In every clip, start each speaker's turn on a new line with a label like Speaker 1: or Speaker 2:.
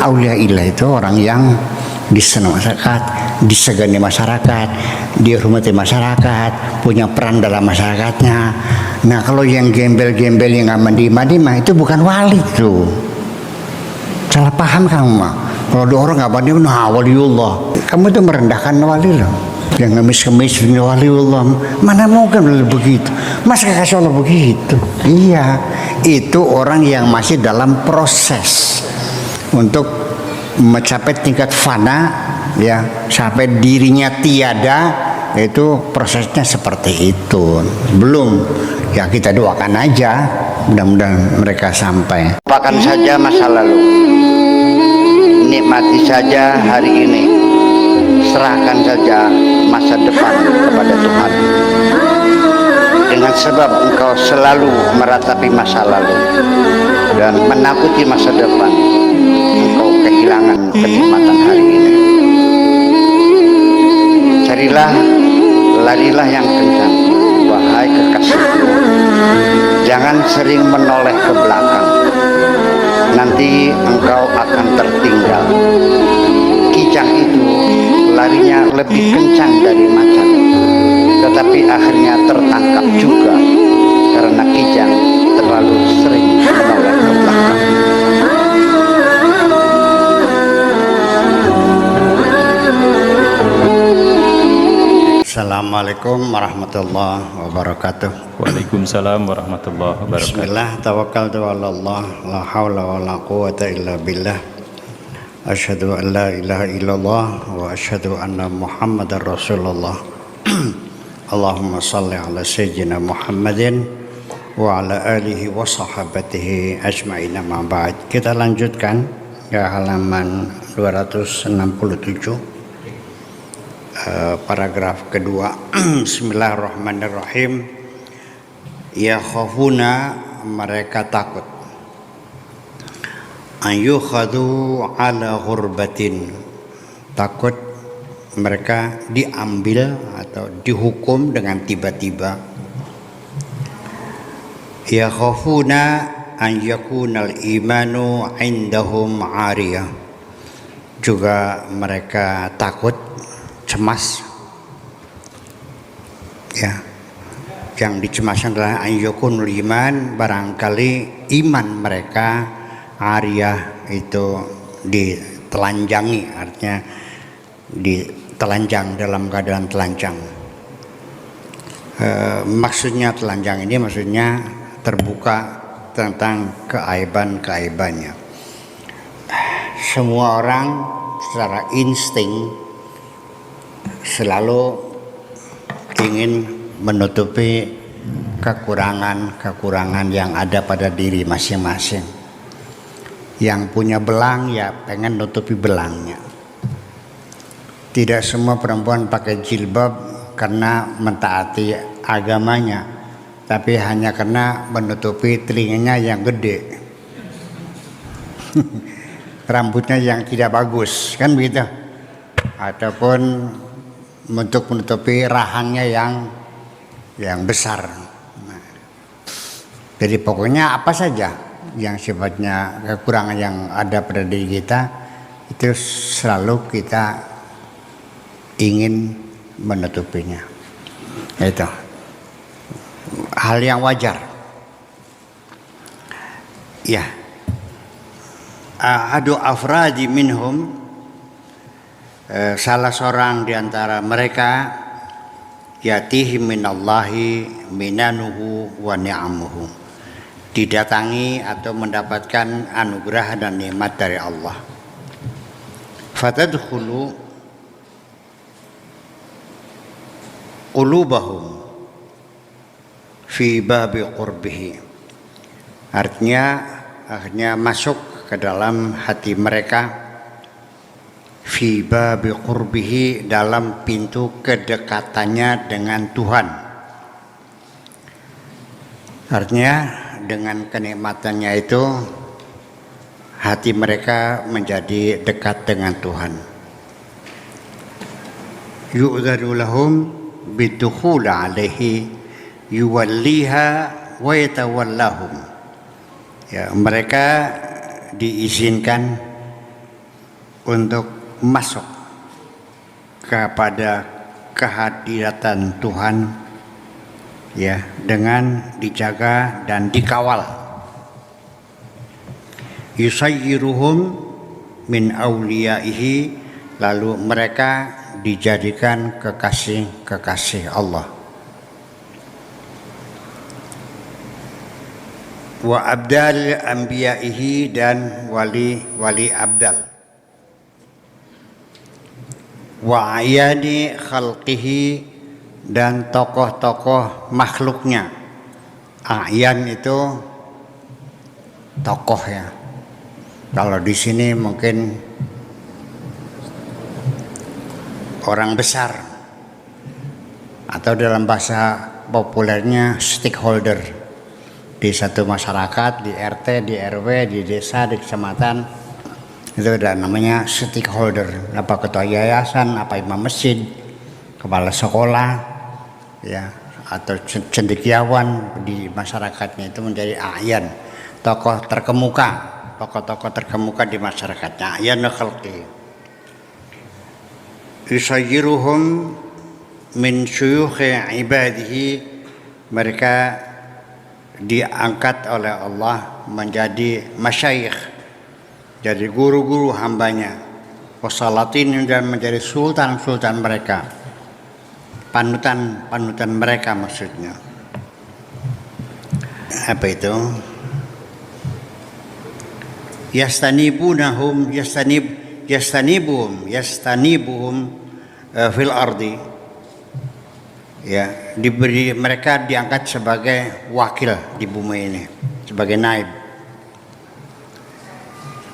Speaker 1: Auliaillah itu orang yang disenangi masyarakat, disegani masyarakat, dihormati masyarakat, punya peran dalam masyarakatnya. Nah, kalau yang gembel-gembel yang nggak mandi-mandi mah itu bukan wali tuh. Salah paham kamu mah. Kalau ada orang nggak mandi, nah waliullah. Kamu tuh merendahkan wali loh. Yang ngemis-ngemis waliullah. Mana mungkin begitu? Masa kasih Allah begitu? Iya, itu orang yang masih dalam proses untuk mencapai tingkat fana, ya, sampai dirinya tiada. Itu prosesnya seperti itu. Belum, ya kita doakan aja, mudah-mudahan mereka sampai. Lupakan saja masa lalu, nikmati saja hari ini, serahkan saja masa depan kepada Tuhan. Dengan sebab engkau selalu meratapi masa lalu dan menakuti masa depan, engkau kehilangan kenikmatan hari ini. Carilah, larilah yang kencang, wahai kekasihku. Jangan sering menoleh ke belakang, nanti engkau akan tertinggal. Kijang itu larinya lebih kencang dari macan, tetapi akhirnya tertangkap juga karena kijang terlalu sering menoleh ke belakang. Assalamualaikum warahmatullahi wabarakatuh.
Speaker 2: Waalaikumsalam warahmatullahi wabarakatuh.
Speaker 1: Bismillah, tawakkaltu 'ala Allah, la haula wa la quwwata illa billah. Asyhadu an la ilaha illallah wa asyhadu anna Muhammadar Rasulullah. Allahumma shalli ala sayyidina Muhammadin wa ala alihi wa sahabatihi ajma'in, ma ba'd. Kita lanjutkan ke halaman 267. Paragraf kedua. Bismillahirrahmanirrahim. Ya khafuna, mereka takut, an yukhadu ala ghurbatin, takut mereka diambil atau dihukum dengan tiba-tiba. Ya khafuna an yakunal imanu indahum ariyah, juga mereka takut, cemas, ya, yang dicemaskan adalah ayyukunul iman, barangkali iman mereka ariyah itu ditelanjangi, artinya ditelanjang, dalam keadaan telanjang. Maksudnya telanjang ini maksudnya terbuka tentang keaiban-keaibannya. Semua orang secara insting selalu ingin menutupi kekurangan-kekurangan yang ada pada diri masing-masing. Yang punya belang ya pengen nutupi belangnya. Tidak semua perempuan pakai jilbab karena mentaati agamanya, tapi hanya karena menutupi telinganya yang gede. Rambutnya yang tidak bagus, kan begitu. Ataupun untuk menutupi rahangnya yang besar. Nah, jadi pokoknya apa saja yang sifatnya kekurangan yang ada pada diri kita, itu selalu kita ingin menutupinya. Itu hal yang wajar. Ya. Ahadu afradi minhum, salah seorang di antara mereka, yatihi minallahi minanuhu wa ni'amuhu, didatangi atau mendapatkan anugerah dan nikmat dari Allah. Fatadkhulu qulubahum fi babi qurbihi, artinya akhirnya masuk ke dalam hati mereka, fi babi qurbihi, dalam pintu kedekatannya dengan Tuhan. Artinya dengan kenikmatannya itu hati mereka menjadi dekat dengan Tuhan. Yu'dzanu lahum bidukhul alaihi yuwalliha wa yatawallahum. Ya, mereka diizinkan untuk masuk kepada kehadiran Tuhan, ya, dengan dijaga dan dikawal. Yusayyiruhum min awliyaihi, lalu mereka dijadikan kekasih-kekasih Allah. Wa abdal anbiyaihi, dan wali-wali abdal. Wa ayani khalqihi, dan tokoh-tokoh makhluknya. Ayan itu tokoh, ya. Kalau di sini mungkin orang besar, atau dalam bahasa populernya stakeholder di satu masyarakat, di RT, di RW, di desa, di kecamatan. Itu ada namanya stakeholder, apa ketua yayasan, apa imam masjid, kepala sekolah, ya, atau cendekiawan di masyarakatnya, itu menjadi ayan, tokoh terkemuka di masyarakatnya. Ayan khalqi. Yusayyiruhum min syuyukhi ibadihi, mereka diangkat oleh Allah menjadi masyayikh, jadi guru-guru hambanya, wasalatin, dan menjadi sultan-sultan mereka, panutan mereka maksudnya. Apa itu? Yastanibuhum fil ardi, ya, diberi, mereka diangkat sebagai wakil di bumi ini, sebagai naib.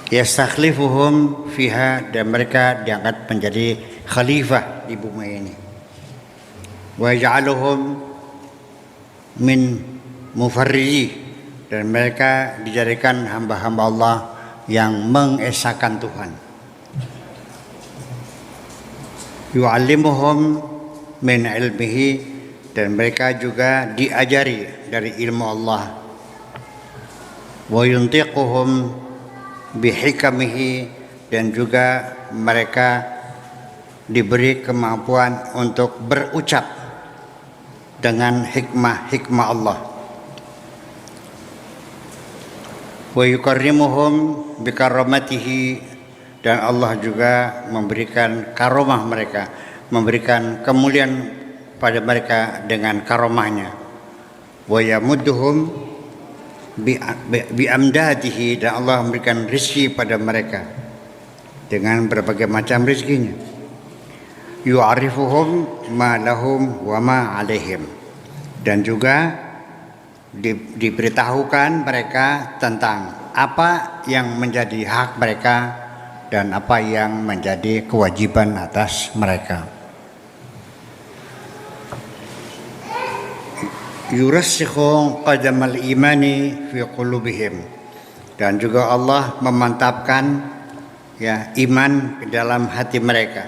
Speaker 1: Yastakhlifuhum fiha, dan mereka diangkat menjadi khalifah di bumi ini. Wa yaj'aluhum min mufarriji, dan mereka dijadikan hamba-hamba Allah yang mengesahkan Tuhan. Yu'allimuhum min ilmihi, dan mereka juga diajari dari ilmu Allah. Wa yuntiquhum bihikamihi, dan juga mereka diberi kemampuan untuk berucap dengan hikmah Allah. Wa yukarrimuhum bikaramatihi, dan Allah juga memberikan karomah mereka, memberikan kemuliaan pada mereka dengan karomahnya. Wa yamudduhum bi amdadihi, dan Allah memberikan rezeki pada mereka dengan berbagai macam rezekinya. Yu'arifuhum ma lahum wa ma alaihim, dan juga diberitahukan mereka tentang apa yang menjadi hak mereka dan apa yang menjadi kewajiban atas mereka. Yurassikhu qadamal imani fi qulubihim, dan juga Allah memantapkan, ya, iman ke dalam hati mereka.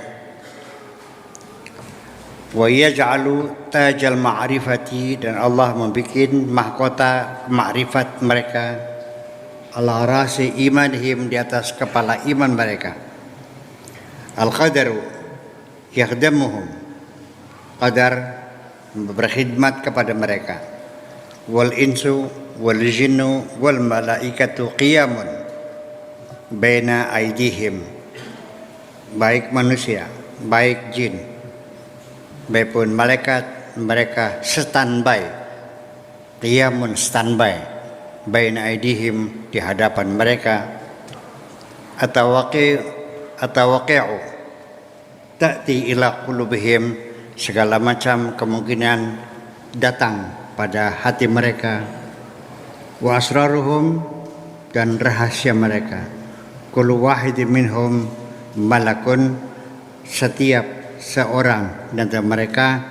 Speaker 1: Wa yaj'alu tajal ma'rifati, dan Allah membuat mahkota ma'rifat mereka ala rasi imanihim, di atas kepala iman mereka. Al-qadaru yakhdamuhum, qadar berkhidmat kepada mereka. Wal insu wal jinnu wal malaikatu qiyamun baina aidihim, baik manusia, baik jin, baik pun malaikat, mereka standby, qiyamun standby, baina aidihim, di hadapan mereka. Atawaqi'u ta'ti ila qulubihim, segala macam kemungkinan datang pada hati mereka. Wa asraruhum, dan rahasia mereka. Kullu wahidin minhum malakun, setiap seorang dan mereka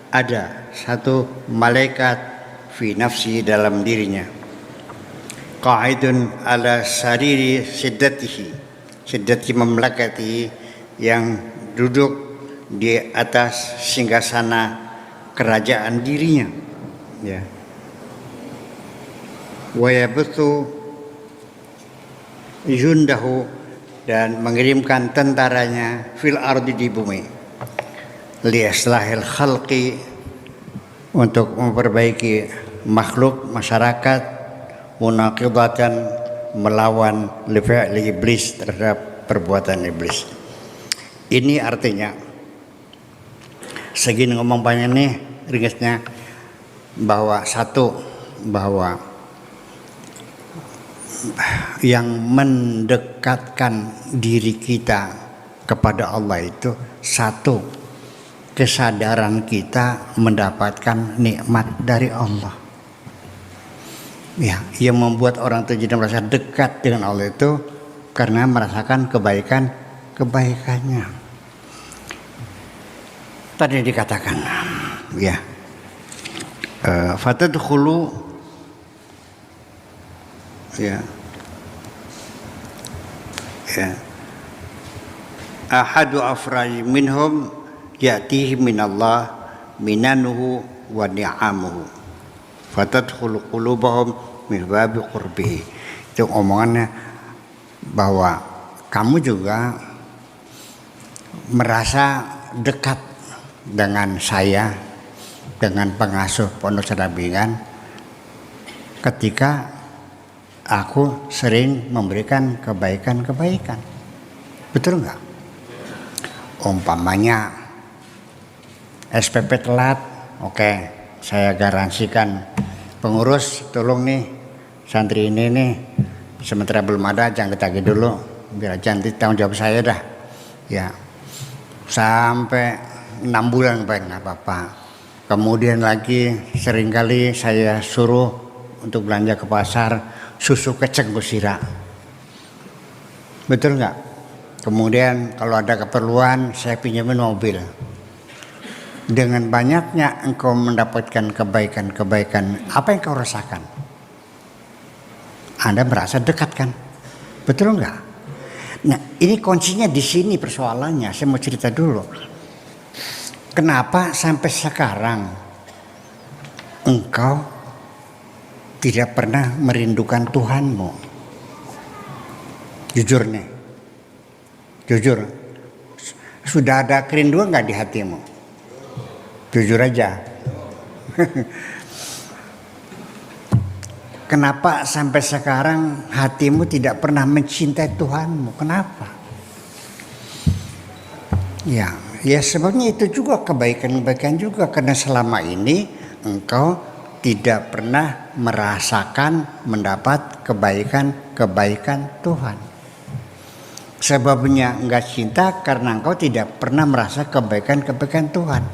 Speaker 1: ada satu malaikat fi nafsi, dalam dirinya. Qa'idun ala sariri siddati mamlakati, yang duduk di atas singgasana kerajaan dirinya, ya. Wa yabthu jundahu dan mengirimkan tentaranya fil ardi di bumi liaslahil khalqi untuk memperbaiki makhluk masyarakat munaqidatan melawan li iblis terhadap perbuatan iblis. Ini artinya segini ngomong banyak nih ringkasnya bahwa yang mendekatkan diri kita kepada Allah itu satu, kesadaran kita mendapatkan nikmat dari Allah. Ya, yang membuat orang itu jadi merasa dekat dengan Allah itu karena merasakan kebaikannya. Tadi dikatakan, ya, fatadkhulu. Ya. Ahadu afraji minhum ya'tihi minallah minanuhu wa ni'amuhu fatadkhulu qulubahum min babi qurbihi. Itu omongannya bahwa kamu juga merasa dekat dengan saya, dengan pengasuh Pondok Serabingan ketika aku sering memberikan kebaikan-kebaikan. Betul nggak? Umpamanya SPP telat, oke, saya garansikan pengurus tolong nih santri ini nih sementara belum ada jangan ketagih dulu, biar aja nanti tanggung jawab saya dah. Ya, sampai 6 bulan baik nggak apa-apa. Kemudian lagi seringkali saya suruh untuk belanja ke pasar susu keceng kusira. Betul nggak? Kemudian kalau ada keperluan saya pinjamin mobil. Dengan banyaknya engkau mendapatkan kebaikan-kebaikan, apa yang kau rasakan? Anda merasa dekat kan? Betul nggak? Nah, ini kuncinya di sini persoalannya. Saya mau cerita dulu. Kenapa sampai sekarang engkau tidak pernah merindukan Tuhanmu? Jujur nih, jujur. Sudah ada kerinduan nggak di hatimu? Jujur aja. Kenapa sampai sekarang hatimu tidak pernah mencintai Tuhanmu? Kenapa? Ya sebabnya itu juga kebaikan-kebaikan juga, karena selama ini engkau tidak pernah merasakan mendapat kebaikan-kebaikan Tuhan. Sebabnya enggak cinta karena engkau tidak pernah merasa kebaikan-kebaikan Tuhan.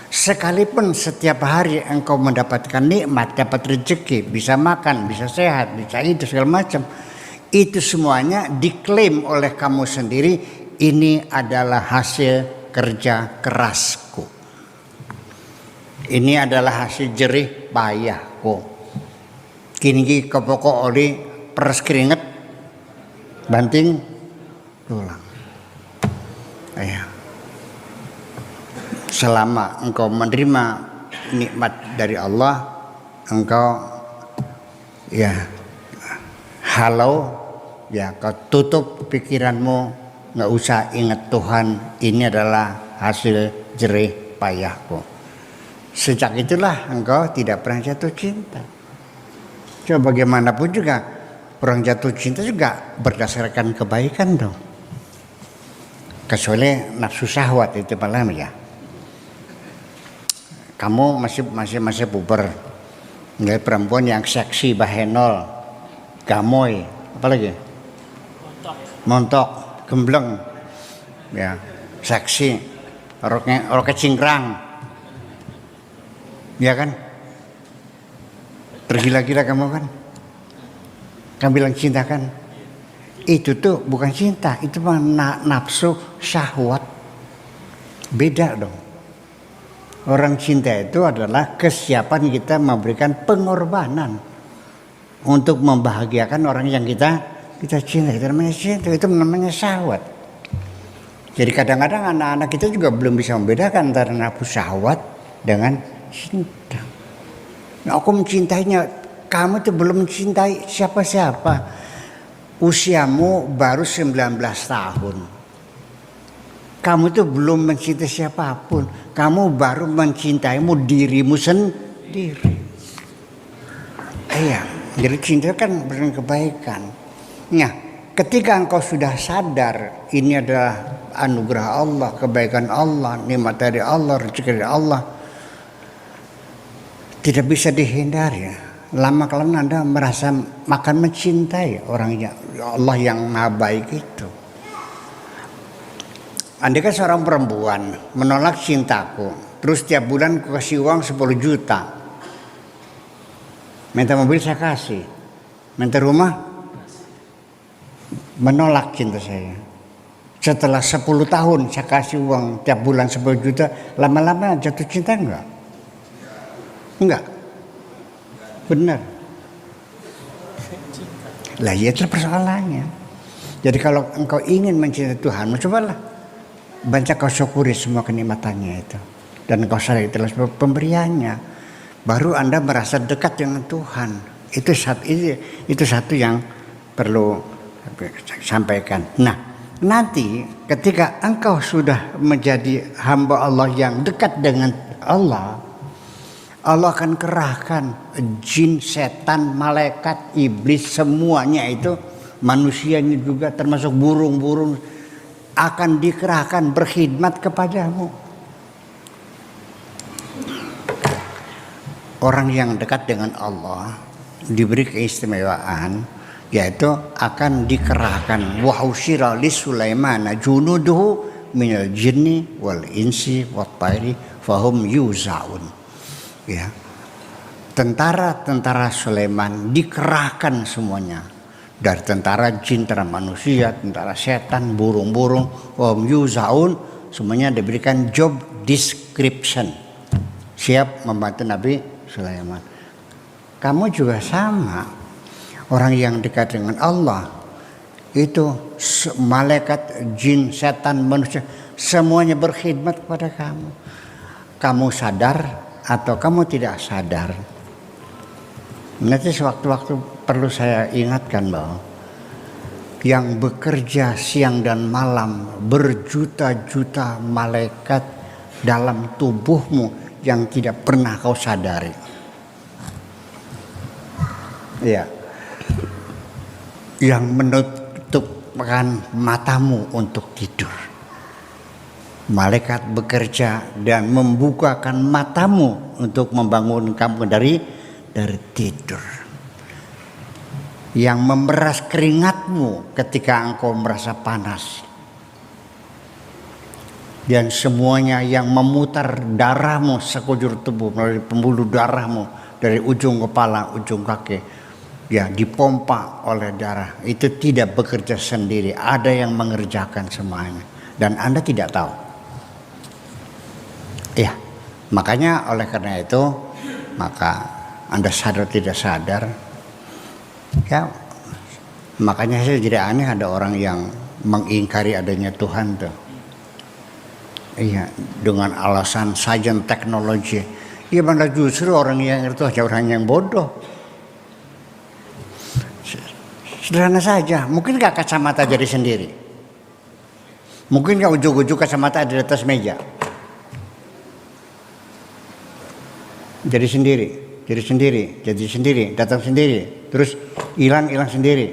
Speaker 1: Sekalipun setiap hari engkau mendapatkan nikmat, dapat rezeki, bisa makan, bisa sehat, bisa itu segala macam, itu semuanya diklaim oleh kamu sendiri, ini adalah hasil kerja kerasku. Ini adalah hasil jerih payahku. Kini kepokok oli peres keringet banting tulang. Selama engkau menerima nikmat dari Allah, engkau halau, kau tutup pikiranmu, nggak usah ingat Tuhan. Ini adalah hasil jerih payahku. Sejak itulah engkau tidak pernah jatuh cinta. Coba bagaimanapun juga orang jatuh cinta juga berdasarkan kebaikan dong. Kecuali nafsu syahwat itu malam ya. Kamu masih puber, ngeliat perempuan yang seksi, bahenol, gamoy, apalagi? Montok, gembleng, ya, seksi, roknya cingkrang, ya kan? Tergila-gila kamu kan? Kamu bilang cinta kan? Itu tuh bukan cinta, itu mah nafsu syahwat. Beda dong. Orang cinta itu adalah kesiapan kita memberikan pengorbanan untuk membahagiakan orang yang kita cinta. Itu namanya cinta, itu namanya syahwat. Jadi kadang-kadang anak-anak kita juga belum bisa membedakan antara nafsu syahwat dengan cinta. Nah, aku mencintainya, kamu tuh belum mencintai siapa-siapa. usiamu baru 19 tahun. Kamu tuh belum mencintai siapapun. Kamu baru mencintaimu dirimu sendiri. Iya, jadi cinta kan berdasarkan kebaikan. Nah, ketika engkau sudah sadar ini adalah anugerah Allah, kebaikan Allah, nikmat dari Allah, rezeki dari Allah, tidak bisa dihindari. Lama-kelamaan Anda merasa makan mencintai orangnya Allah yang maha baik itu. Andai kan seorang perempuan menolak cintaku, terus tiap bulan aku kasih uang 10 juta, minta mobil saya kasih, minta rumah, menolak cinta saya. Setelah 10 tahun saya kasih uang tiap bulan 10 juta, lama-lama jatuh cinta enggak? Enggak. Benar. Lah ya itu persoalannya. Jadi kalau engkau ingin mencintai Tuhan, cobalah baca, kau syukuri semua kenikmatannya itu, dan kau sadari itulah pemberiannya. Baru Anda merasa dekat dengan Tuhan. Itu satu yang perlu sampaikan. Nah, nanti ketika engkau sudah menjadi hamba Allah yang dekat dengan Allah, Allah akan kerahkan jin, setan, malaikat, iblis, semuanya itu, manusianya juga termasuk burung-burung, akan dikerahkan berkhidmat kepadamu. Orang yang dekat dengan Allah diberi keistimewaan, yaitu akan dikerahkan wa usyira li Sulaiman junuduhu minal jinni wal insi wat tayri fahum yuzaun. Ya. Tentara Sulaiman dikerahkan semuanya, dari tentara jin, tentara manusia, tentara setan, burung-burung, yuzaun, semuanya diberikan job description, siap membantu Nabi Sulaiman. Kamu juga sama, orang yang dekat dengan Allah itu malaikat, jin, setan, manusia, semuanya berkhidmat kepada kamu. Kamu sadar atau kamu tidak sadar. Nanti sewaktu-waktu perlu saya ingatkan bahwa yang bekerja siang dan malam, berjuta-juta malaikat dalam tubuhmu yang tidak pernah kau sadari. Ya. Yang menutupkan matamu untuk tidur. Malaikat bekerja dan membukakan matamu untuk membangun kamu dari tidur. Yang memeras keringatmu ketika engkau merasa panas. Dan semuanya yang memutar darahmu sekujur tubuh melalui pembuluh darahmu dari ujung kepala, ujung kaki, ya dipompa oleh darah. Itu tidak bekerja sendiri, ada yang mengerjakan semuanya dan Anda tidak tahu. Ya, makanya oleh karena itu, maka Anda sadar tidak sadar, ya makanya saya jadi aneh ada orang yang mengingkari adanya Tuhan tuh. Iya, dengan alasan sains teknologi. Ya malah justru orang yang itu hanya orang yang bodoh. Sederhana saja, mungkin gak kacamata jadi sendiri? Mungkin gak ujung-ujung kacamata ada di atas meja? Jadi sendiri, datang sendiri, terus hilang sendiri.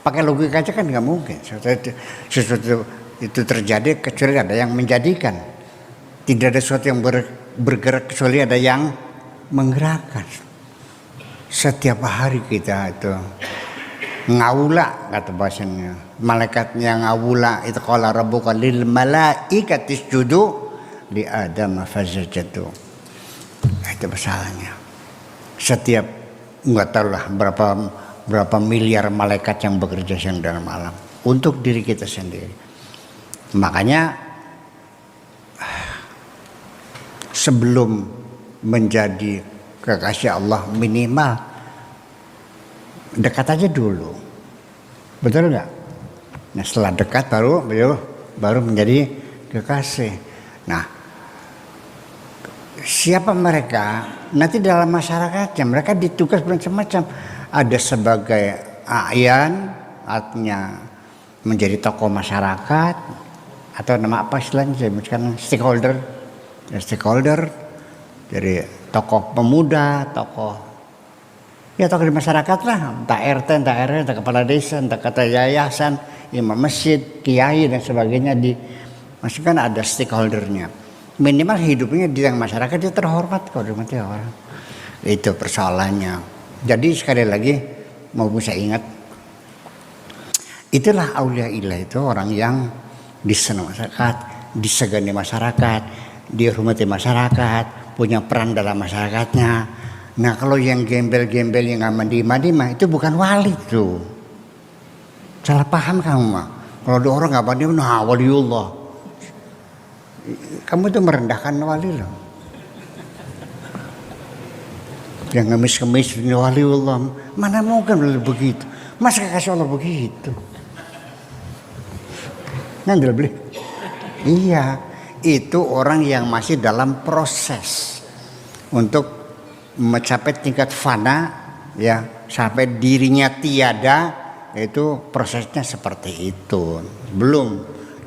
Speaker 1: Pakai logika aja kan nggak mungkin. Sesuatu itu terjadi kecuali ada yang menjadikan. Tidak ada sesuatu yang bergerak kecuali ada yang menggerakkan. Setiap hari kita itu ngawula kata bahasanya. Malaikatnya ngawula itu qala rabbuka lil malaikati isjudu li Adam fasajadu. Itu masalahnya. Setiap nggak tahu lah berapa miliar malaikat yang bekerja siang dan malam untuk diri kita sendiri. Makanya sebelum menjadi kekasih Allah minimal dekat aja dulu, betul nggak? Nah setelah dekat baru menjadi kekasih. Nah siapa mereka? Nanti dalam masyarakatnya mereka ditugas macam-macam. Ada sebagai a'yan, artinya menjadi tokoh masyarakat atau nama apa istilahnya saya sebutkan stakeholder, ya, stakeholder, jadi tokoh pemuda, tokoh di masyarakat lah, entah RT, entah RW, entah kepala desa, entah kata yayasan, imam masjid, kiai dan sebagainya, maksudnya kan ada stakeholdernya. Minimal hidupnya di tengah masyarakat dia terhormat kalau dihormati orang. Itu persoalannya. Jadi sekali lagi mau saya ingat, itulah aulia ilah, itu orang yang disenangi masyarakat, disegani masyarakat, dihormati masyarakat, punya peran dalam masyarakatnya. Nah kalau yang gembel-gembel yang nggak mandi mah itu bukan wali tuh. Salah paham kamu mah. Kalau ada orang nggak mandi, nah waliullah. Kamu itu merendahkan wali loh. Yang ngemis-ngemis waliullah, mana mungkin begitu? Masa kasih Allah begitu? Nandel beli. Iya, itu orang yang masih dalam proses untuk mencapai tingkat fana, ya, sampai dirinya tiada, itu prosesnya seperti itu. Belum,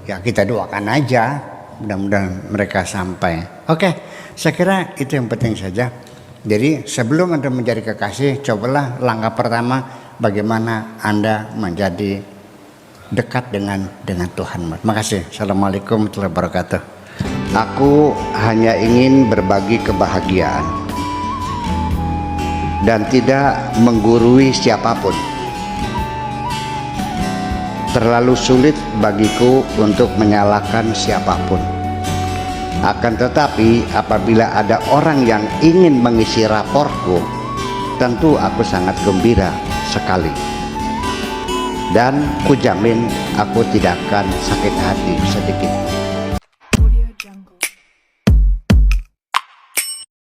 Speaker 1: ya kita doakan aja, mudah-mudahan mereka sampai. Oke, saya kira itu yang penting saja. Jadi sebelum Anda menjadi kekasih, cobalah langkah pertama bagaimana Anda menjadi dekat dengan Tuhan. Terima kasih. Assalamualaikum warahmatullahi wabarakatuh. Aku hanya ingin berbagi kebahagiaan dan tidak menggurui siapapun. Terlalu sulit bagiku untuk menyalahkan siapapun. Akan tetapi apabila ada orang yang ingin mengisi raportku, tentu aku sangat gembira sekali. Dan kujamin aku tidak akan sakit hati sedikit.